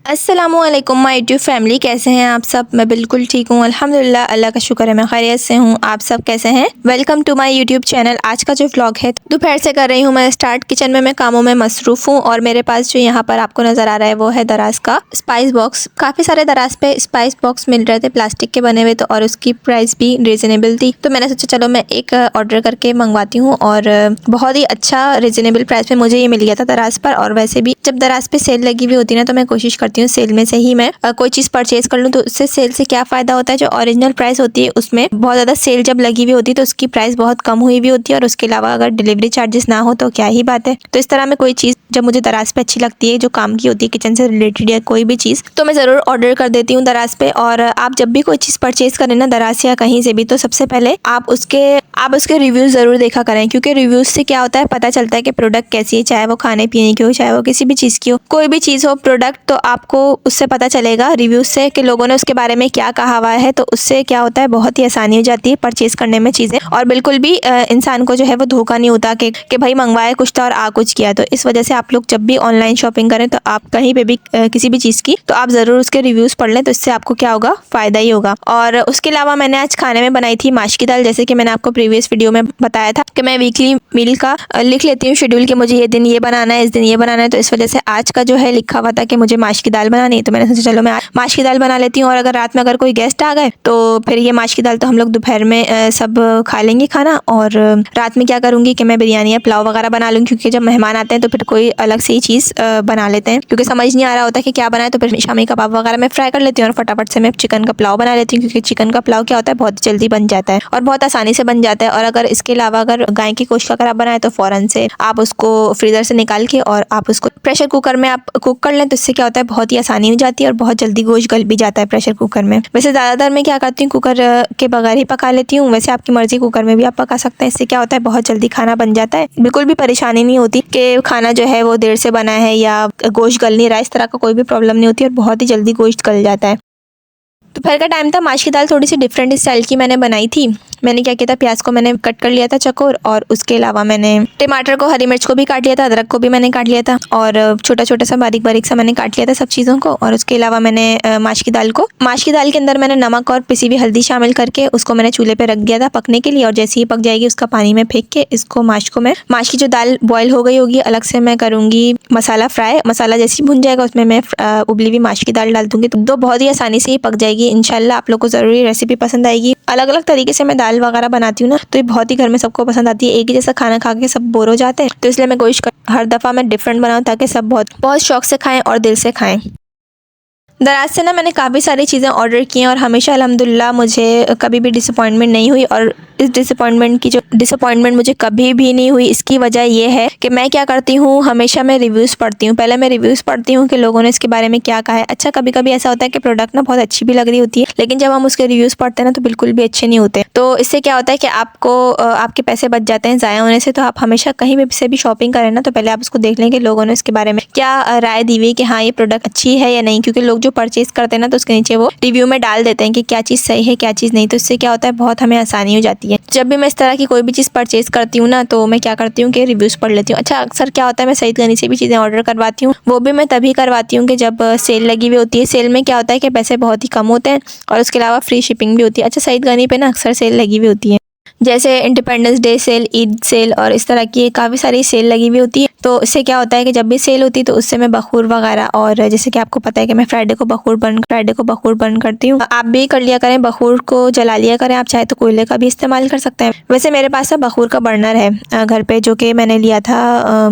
अस्सलामुअलैकुम my YouTube family, कैसे हैं आप सब। मैं बिल्कुल ठीक हूँ अल्हम्दुलिल्लाह, अल्लाह का शुक्र है मैं खैरियत से हूँ। आप सब कैसे हैं। Welcome to my YouTube channel. आज का जो व्लॉग है दोपहर से कर रही हूँ मैं स्टार्ट। किचन में मैं कामों में मसरूफ़ हूँ और मेरे पास जो यहाँ पर आपको नज़र आ रहा है वो है दराज का स्पाइस बॉक्स। काफ़ी सारे दराज पे स्पाइस बॉक्स मिल रहे थे प्लास्टिक के बने हुए, तो और उसकी प्राइस भी रीज़नेबल थी, तो मैंने सोचा चलो मैं एक ऑर्डर करके मंगवाती हूँ। और बहुत ही अच्छा रीज़नेबल प्राइस में मुझे ये मिल गया था दराज पर। और वैसे भी जब दराज पे सेल लगी हुई होती है ना, तो मैं कोशिश करती हूँ सेल में से ही मैं कोई चीज़ परचेज कर लूँ। तो उससे सेल से क्या फ़ायदा होता है, जो ओरिजिनल प्राइस होती है उसमें बहुत ज़्यादा सेल जब लगी हुई होती है तो उसकी प्राइस बहुत कम हुई हुई होती है, और उसके अलावा अगर डिलीवरी चार्जेस ना हो तो क्या ही बात है। तो इस तरह में कोई चीज़ जब मुझे दराज पे अच्छी लगती है, जो काम की होती है, किचन से रिलेटेड या कोई भी चीज़, तो मैं ज़रूर ऑर्डर कर देती हूँ दराज पे। और आप जब भी कोई चीज़ परचेज करें ना दराज या कहीं से भी, तो सबसे पहले आप उसके रिव्यूज़ ज़रूर देखा करें, क्योंकि रिव्यूज़ से क्या होता है, पता चलता है कि प्रोडक्ट कैसी है, चाहे वो खाने पीने की हो, चाहे वो किसी भी चीज़ की हो, कोई भी चीज़ हो प्रोडक्ट, तो आपको उससे पता चलेगा रिव्यूज़ से कि लोगों ने उसके बारे में क्या कहा हुआ है। तो उससे क्या होता है, बहुत ही आसानी हो जाती है परचेज़ करने में चीज़ें, और बिल्कुल भी इंसान को जो है वो धोखा नहीं होता कि भाई मंगवाया कुछ था और आ कुछ किया। तो इस वजह से आप लोग जब भी ऑनलाइन शॉपिंग करें, तो आप कहीं पे भी किसी भी चीज़ की, तो आप ज़रूर उसके रिव्यूज़ पढ़ लें, तो इससे आपको क्या होगा, फ़ायदा ही होगा। और उसके अलावा मैंने आज खाने में बनाई थी माश की दाल। जैसे कि मैंने आपको प्रीवियस वीडियो में बताया था कि मैं वीकली मील का लिख लेती हूँ शेड्यूल, कि मुझे ये दिन ये बनाना है, इस दिन ये बनाना है। तो इस वजह से आज का जो है लिखा हुआ था कि मुझे माश की दाल बनानी है, तो मैंने सोचा चलो मैं माश की दाल बना लेती हूँ। और अगर रात में अगर कोई गेस्ट आ गए तो फिर ये माश की दाल तो हम लोग दोपहर में सब खा लेंगे खाना। और रात में क्या करूँगी कि मैं बिरयानी या पुलाव वगैरह बना लूँगी, क्योंकि जब मेहमान आते हैं तो फिर कोई अलग से ही चीज़ बना लेते हैं, क्योंकि समझ नहीं आ रहा होता कि क्या बनाए। तो फिर शामी कबाब वगैरह मैं फ्राई कर लेती हूँ और फटाफट से मैं चिकन का पुलाव बना लेती हूँ, क्योंकि चिकन का पुलाव क्या होता है, बहुत जल्दी बन जाता है और बहुत आसानी से बन जाता है। और अगर इसके अलावा अगर गाय की गोश्त का अगर आप बनाए, तो फ़ौरन से आप उसको फ्रीज़र से निकाल के और आप उसको प्रेशर कुकर में आप कुक कर लें, तो इससे क्या होता है, बहुत ही आसानी हो जाती है और बहुत जल्दी गोश्त गल भी जाता है प्रेशर कुकर में। वैसे ज़्यादातर मैं क्या करती हूँ, कुकर के बगैर ही पका लेती हूँ। वैसे आपकी मर्ज़ी, कुकर में भी आप पका सकते हैं। इससे क्या होता है, बहुत जल्दी खाना बन जाता है, बिल्कुल भी परेशानी नहीं होती कि खाना जो है वो देर से बना है या गोश्त गल नहीं रहा। इस तरह का कोई भी प्रॉब्लम नहीं होती और बहुत ही जल्दी गोश्त गल जाता है। दोपहर का टाइम था, माश की दाल थोड़ी सी डिफरेंट स्टाइल की मैंने बनाई थी। मैंने क्या किया था, प्याज को मैंने कट कर लिया था चकोर, और उसके अलावा मैंने टमाटर को, हरी मिर्च को भी काट लिया था, अदरक को भी मैंने काट लिया था, और छोटा छोटा सा बारीक बारीक सा मैंने काट लिया था सब चीज़ों को। और उसके अलावा मैंने माश की दाल के अंदर मैंने नमक और पिसी हुई हल्दी शामिल करके उसको मैंने चूल्हे पर रख दिया था पकने के लिए। और जैसे ही पक जाएगी उसका पानी में फेंक के इसको माश की जो दाल बॉयल हो गई होगी, अलग से मैं करूँगी मसाला फ्राई। मसाला जैसे ही भुन जाएगा उसमें मैं उबली हुई माश की दाल डाल दूँगी, तो बहुत ही आसानी से ही पक जाएगी। इंशाल्लाह आप लोग को ज़रूर रेसिपी पसंद आएगी। अलग अलग तरीके से मैं दाल वगैरह बनाती हूँ ना, तो ये बहुत ही घर में सबको पसंद आती है। एक ही जैसा खाना खा के सब बोर हो जाते हैं, तो इसलिए मैं कोशिश हर दफ़ा मैं डिफरेंट बनाऊँ, ताकि सब बहुत बहुत शौक से खाएं और दिल से खाएं। दराज से ना मैंने काफ़ी सारी चीज़ें ऑर्डर की हैं और हमेशा अल्हम्दुलिल्लाह मुझे कभी भी डिसअपॉइंटमेंट नहीं हुई। और इस डिसअपॉइंटमेंट मुझे कभी भी नहीं हुई, इसकी वजह ये है कि मैं क्या करती हूँ, हमेशा मैं रिव्यूज़ पढ़ती हूँ। पहले मैं रिव्यूज़ पढ़ती हूँ कि लोगों ने इसके बारे में क्या कहा है। अच्छा, कभी कभी ऐसा होता है कि प्रोडक्ट ना बहुत अच्छी भी लग रही होती है, लेकिन जब हम उसके रिव्यूज़ पढ़ते हैं ना, तो बिल्कुल भी अच्छे नहीं होते। तो इससे क्या होता है कि आपको आपके पैसे बच जाते हैं ज़ाया होने से। तो आप हमेशा कहीं भी से भी शॉपिंग करें ना, तो पहले आप उसको देख लें कि लोगों ने इसके बारे में क्या राय दी हुई है, कि हाँ ये प्रोडक्ट अच्छी है या नहीं। क्योंकि लोग जो परचेज करते हैं ना, तो उसके नीचे वो रिव्यू में डाल देते हैं कि क्या चीज़ सही है क्या चीज़ नहीं। तो इससे क्या होता है, बहुत हमें आसानी हो जाती है। जब भी मैं इस तरह की कोई भी चीज़ परचेज करती हूँ ना, तो मैं क्या करती हूँ कि रिव्यूज़ पढ़ लेती हूँ। अच्छा, अक्सर क्या होता है, मैं सईद गनी से भी चीज़ें ऑर्डर करवाती हूँ, वो भी मैं तभी करवाती हूँ कि जब सेल लगी हुई होती है। सेल में क्या होता है कि पैसे बहुत ही कम होते हैं और उसके अलावा फ्री शिपिंग भी होती है। अच्छा, सईद गनी पे ना अक्सर सेल लगी हुई होती है, जैसे independence day sale, Eid sale और इस तरह की काफ़ी सारी सेल लगी हुई होती है। तो इससे क्या होता है कि जब भी सेल होती है, तो उससे मैं बखूर वगैरह, और जैसे कि आपको पता है कि मैं फ्राइडे को बखूर बर्न करती हूँ। आप भी कर लिया करें, बखूर को जला लिया करें। आप चाहे तो कोयले का भी इस्तेमाल कर सकते हैं। वैसे मेरे पास ना बखूर का बर्नर है घर पे, जो कि मैंने लिया था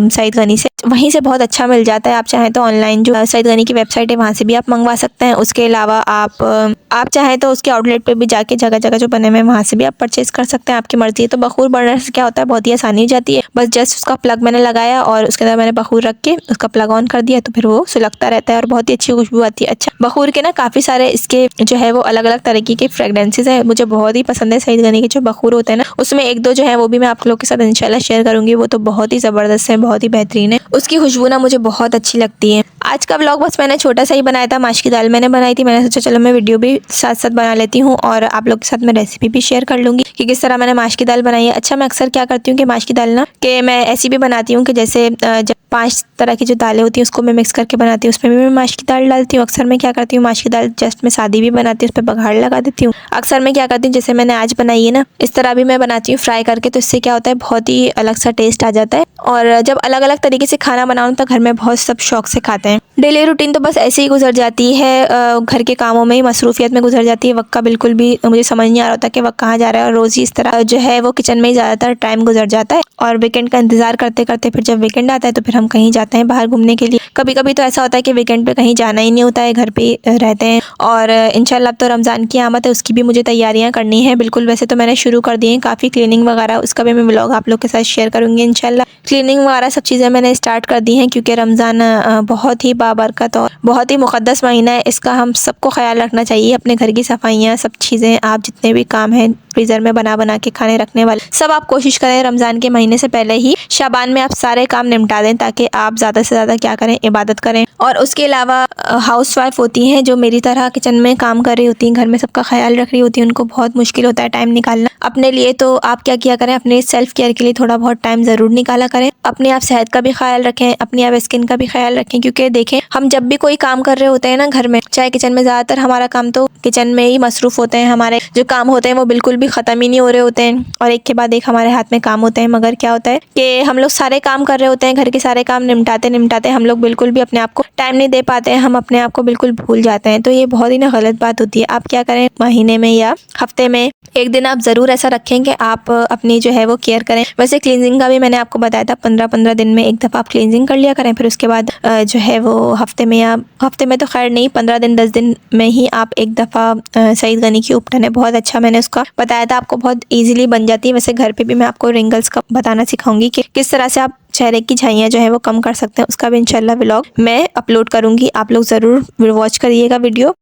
सईद गनी से। वहीं से बहुत अच्छा मिल जाता है। आप चाहें तो ऑनलाइन जो सईद गनी की वेबसाइट है, वहाँ से भी आप मंगवा सकते हैं। उसके अलावा आप चाहें तो उसके आउटलेट पे भी जाके जगह जगह जो बने हुए हैं, वहाँ से भी आप परचेज कर सकते हैं, आपकी मर्जी है। तो बखूर बर्नर से क्या होता है, बहुत ही आसानी हो जाती है। बस जस्ट उसका प्लग मैंने लगाया और उसके अंदर मैंने बखूर रख के उसका प्लग ऑन कर दिया, तो फिर वो सुलगता रहता है और बहुत ही अच्छी खुशबू आती है। अच्छा, बखूर के ना काफ़ी सारे इसके जो है वो अलग अलग तरीके के फ्रेगरेंसेज है, मुझे बहुत ही पसंद है। सईद गनी के जो बखूर होते हैं ना, उसमें एक दो जो है वो भी मैं आप लोग के साथ इंशाल्लाह शेयर करूँगी। वो तो बहुत ही ज़बरदस्त है, बहुत ही बेहतरीन है, उसकी खुशबू ना मुझे बहुत अच्छी लगती है। आज का व्लॉग बस मैंने छोटा सा ही बनाया था। माश की दाल मैंने बनाई थी, मैंने सोचा चलो मैं वीडियो भी साथ साथ बना लेती हूँ और आप लोग के साथ मैं रेसिपी भी शेयर कर लूँगी कि किस तरह मैंने माश की दाल बनाई है। अच्छा, मैं अक्सर क्या करती हूँ कि माश की दाल ना कि मैं ऐसी भी बनाती हूँ कि जैसे जब 5 तरह की जो दालें होती हैं उसको मैं मिक्स करके बनाती हूँ, उसमें भी मैं माश की दाल डालती हूँ। अक्सर मैं क्या करती हूँ, माश की दाल जस्ट मैं सादी भी बनाती हूँ, उस पर बघाड़ लगा देती हूँ। अक्सर मैं क्या करती हूँ, जैसे मैंने आज बनाई है ना, इस तरह भी मैं बनाती हूँ फ्राई करके, तो इससे क्या होता है बहुत ही अलग सा टेस्ट आ जाता है। और जब अलग अलग तरीके से खाना बनाऊँ तो घर में बहुत सब शौक से खाते हैं। डेली रूटीन तो बस ऐसे ही गुजर जाती है, घर के कामों में ही मसरूफियत में गुजर जाती है। वक्त का बिल्कुल भी मुझे समझ नहीं आ रहा होता कि वक्त कहाँ जा रहा है, और रोज़ ही इस तरह जो है वो किचन में ही ज़्यादातर टाइम गुजर जाता है। और वीकेंड का इंतज़ार करते करते फिर जब वीकेंड आता है तो फिर हम कहीं जाते हैं बाहर घूमने के लिए। कभी कभी तो ऐसा होता है कि वीकेंड पे कहीं जाना ही नहीं होता है, घर पे ही रहते हैं। और इंशाल्लाह अब तो रमज़ान की आमद है, उसकी भी मुझे तैयारियां करनी है बिल्कुल। वैसे तो मैंने शुरू कर दी है काफ़ी क्लीनिंग वगैरह, उसका भी मैं व्लॉग आप लोग के साथ शेयर करूँगी इंशाल्लाह। क्लीनिंग वगैरह सब चीज़ें मैंने स्टार्ट कर दी हैं, क्योंकि रमज़ान बहुत ही बाबरकत और बहुत ही मुक़द्दस महीना है। इसका हम सबको ख्याल रखना चाहिए। अपने घर की सफाइयाँ सब चीज़ें, आप जितने भी काम हैं फ्रीज़र में बना के खाने रखने वाले, सब आप कोशिश करें रमज़ान के महीने से पहले ही, शाबान में आप सारे काम निपटा दें, ताकि आप ज़्यादा से ज़्यादा क्या करें, इबादत करें। और उसके अलावा हाउस वाइफ होती हैं जो मेरी तरह किचन में काम कर रही होती हैं, घर में सबका ख्याल रख रही होती हैं, उनको बहुत मुश्किल होता है टाइम निकालना अपने लिए। तो आप क्या किया करें, अपने सेल्फ केयर के लिए थोड़ा बहुत टाइम ज़रूर निकाला करें। अपने आप सेहत का भी ख्याल रखें, अपनी आप स्किन का भी ख्याल रखें, क्योंकि देखें हम जब भी कोई काम कर रहे होते हैं ना घर में, चाहे किचन में, ज़्यादातर हमारा काम तो किचन में ही मसरूफ़ होते हैं। हमारे जो काम होते हैं वो बिल्कुल भी ख़त्म ही नहीं हो रहे होते हैं, और एक के बाद एक हमारे हाथ में काम होते हैं। मगर क्या होता है कि हम लोग सारे काम कर रहे होते हैं, घर के सारे काम निपटाते हम लोग बिल्कुल भी अपने आप को टाइम नहीं दे पाते हैं, हम अपने आप को बिल्कुल भूल जाते हैं। तो ये बहुत ही ना गलत बात होती है। आप क्या करें, महीने में या हफ्ते में एक दिन आप ज़रूर ऐसा रखें कि आप अपनी जो है वो केयर करें। वैसे क्लींजिंग का भी मैंने आपको बताया था, 15-15 दिन में एक दफ़ा आप क्लींजिंग कर लिया करें। फिर उसके बाद जो है वो हफ्ते में, या हफ्ते में तो खैर नहीं, 15 दिन 10 दिन में ही आप एक दफ़ा सईद गनी की उपटन है, बहुत अच्छा मैंने उसका बताया था आपको, बहुत ईजिली बन जाती है। वैसे घर पे भी मैं आपको रिंगल्स का बताना सिखाऊंगी कि किस तरह से आप चेहरे की झाइयाँ जो है वो कम कर सकते हैं। उसका भी इंशाल्लाह व्लॉग मैं अपलोड करूँगी, आप लोग ज़रूर वॉच करिएगा वीडियो।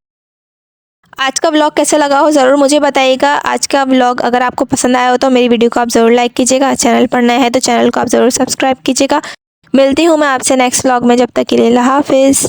आज का व्लॉग कैसा लगा हो ज़रूर मुझे बताइएगा। आज का व्लॉग अगर आपको पसंद आया हो तो मेरी वीडियो को आप ज़रूर लाइक कीजिएगा। चैनल पर नए हैं तो चैनल को आप ज़रूर सब्सक्राइब कीजिएगा। मिलती हूँ मैं आपसे नेक्स्ट व्लॉग में, जब तक के लिए अल्लाह हाफिज़।